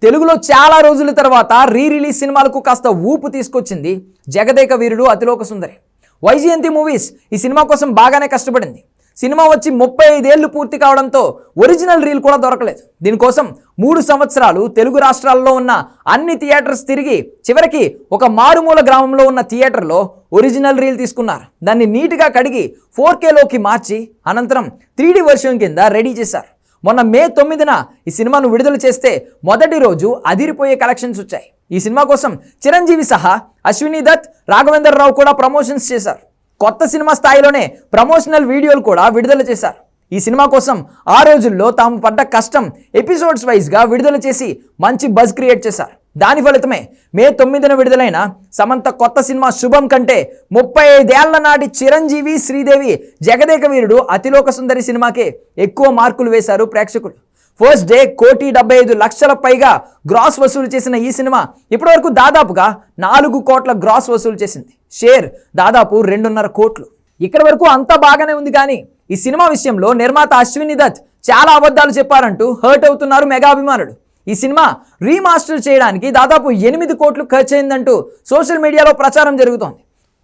తెలుగులో చాలా రోజుల తర్వాత రిలీజ్ సినిమాలకు కాస్త ఊపు తీసుకొచ్చింది జగదేక వీరుడు అతిలోక సుందరి. వైజయంతి మూవీస్ ఈ సినిమా కోసం బాగానే కష్టపడింది. సినిమా వచ్చి 35 ఏళ్లు పూర్తి కావడంతో ఒరిజినల్ రీల్ కూడా దొరకలేదు. దీనికోసం 3 సంవత్సరాలు తెలుగు రాష్ట్రాల్లో ఉన్న అన్ని థియేటర్స్ తిరిగి చివరికి ఒక మారుమూల గ్రామంలో ఉన్న థియేటర్లో ఒరిజినల్ రీల్ తీసుకున్నారు. దాన్ని నీట్గా కడిగి 4Kలోకి మార్చి అనంతరం 3D వర్షన్ కింద రెడీ చేశారు. మొన్న మే 9న ఈ సినిమాను విడుదల చేస్తే మొదటి రోజు అదిరిపోయే కలెక్షన్స్ వచ్చాయి. ఈ సినిమా కోసం చిరంజీవి సహా అశ్విని దత్, రాఘవేంద్ర రావు కూడా ప్రమోషన్స్ చేశారు. కొత్త సినిమా స్థాయిలోనే ప్రమోషనల్ వీడియోలు కూడా విడుదల చేశారు. ఈ సినిమా కోసం ఆ రోజుల్లో తాము పడ్డ కష్టం ఎపిసోడ్స్ వైజ్గా విడుదల చేసి మంచి బజ్ క్రియేట్ చేశారు. దాని ఫలితమే మే 9న విడుదలైన సమంత కొత్త సినిమా శుభం కంటే 35 ఏళ్ల నాటి చిరంజీవి, శ్రీదేవి జగదేక వీరుడు అతిలోక సుందరి సినిమాకే ఎక్కువ మార్కులు వేశారు ప్రేక్షకులు. ఫస్ట్ డే 1,75,00,000 పైగా గ్రాస్ వసూలు చేసిన ఈ సినిమా ఇప్పటివరకు దాదాపుగా 4 కోట్ల గ్రాస్ వసూలు చేసింది. షేర్ దాదాపు 2.5 కోట్లు. ఇక్కడ వరకు అంతా బాగానే ఉంది, కానీ ఈ సినిమా విషయంలో నిర్మాత అశ్విని దత్ చాలా అబద్ధాలు చెప్పారంటూ హర్ట్ అవుతున్నారు మెగా అభిమానులు. ఈ సినిమా రీమాస్టర్ చేయడానికి దాదాపు 8 కోట్లు ఖర్చు అయిందంటూ సోషల్ మీడియాలో ప్రచారం జరుగుతోంది.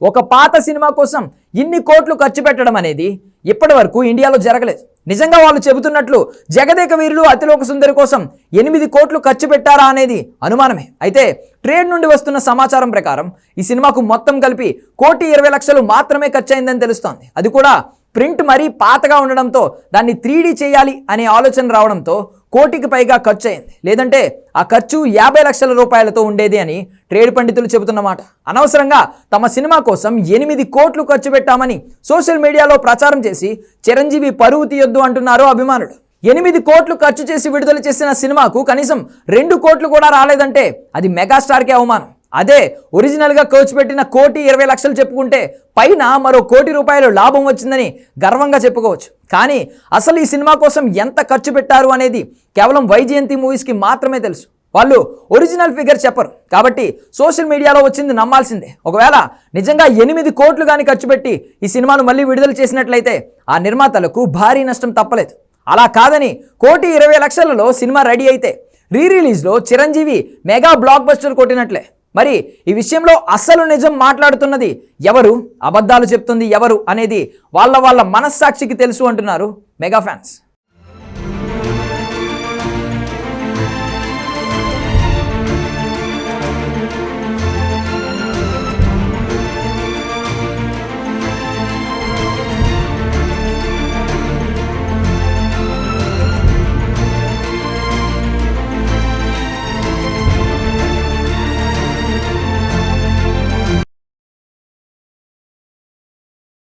ఒక పాత సినిమా కోసం ఇన్ని కోట్లు ఖర్చు పెట్టడం అనేది ఇప్పటి వరకు ఇండియాలో జరగలేదు. నిజంగా వాళ్ళు చెబుతున్నట్లు జగదేక వీరుడు అతిలోక సుందరి కోసం 8 కోట్లు ఖర్చు పెట్టారా అనేది అనుమానమే. అయితే ట్రేడ్ నుండి వస్తున్న సమాచారం ప్రకారం ఈ సినిమాకు మొత్తం కలిపి 1,20,00,000 మాత్రమే ఖర్చు అయిందని తెలుస్తోంది. అది కూడా ప్రింట్ మరీ పాతగా ఉండడంతో దాన్ని 3D చేయాలి అనే ఆలోచన రావడంతో 1 కోటికి పైగా ఖర్చు అయింది. లేదంటే ఆ ఖర్చు 50 లక్షల రూపాయలతో ఉండేది అని ట్రేడ్ పండితులు చెబుతున్నమాట. అనవసరంగా తమ సినిమా కోసం 8 కోట్లు ఖర్చు పెట్టామని సోషల్ మీడియాలో ప్రచారం చేసి చిరంజీవి పరువు తీయొద్దు అంటున్నారు అభిమానులు. 8 కోట్లు ఖర్చు చేసి విడుదల చేసిన సినిమాకు కనీసం 2 కోట్లు కూడా రాలేదంటే అది మెగాస్టార్కే అవమానం. అదే ఒరిజినల్గా ఖర్చు పెట్టిన 1,20,00,000 చెప్పుకుంటే పైన మరో 1 కోటి రూపాయలు లాభం వచ్చిందని గర్వంగా చెప్పుకోవచ్చు. కానీ అసలు ఈ సినిమా కోసం ఎంత ఖర్చు పెట్టారు అనేది కేవలం వైజయంతి మూవీస్కి మాత్రమే తెలుసు. వాళ్ళు ఒరిజినల్ ఫిగర్ చెప్పరు, కాబట్టి సోషల్ మీడియాలో వచ్చింది నమ్మాల్సిందే. ఒకవేళ నిజంగా 8 కోట్లు కానీ ఖర్చు పెట్టి ఈ సినిమాను మళ్ళీ విడుదల చేసినట్లయితే ఆ నిర్మాతలకు భారీ నష్టం తప్పలేదు. అలా కాదని 1,20,00,000లో సినిమా రెడీ అయితే రిలీజ్లో చిరంజీవి మెగా బ్లాక్ బస్టర్ కొట్టినట్లే. మరి ఈ విషయంలో అసలు నిజం మాట్లాడుతున్నది ఎవరు, అబద్ధాలు చెప్తుంది ఎవరు అనేది వాళ్ళ మనస్సాక్షికి తెలుసు అంటున్నారు మెగా ఫ్యాన్స్.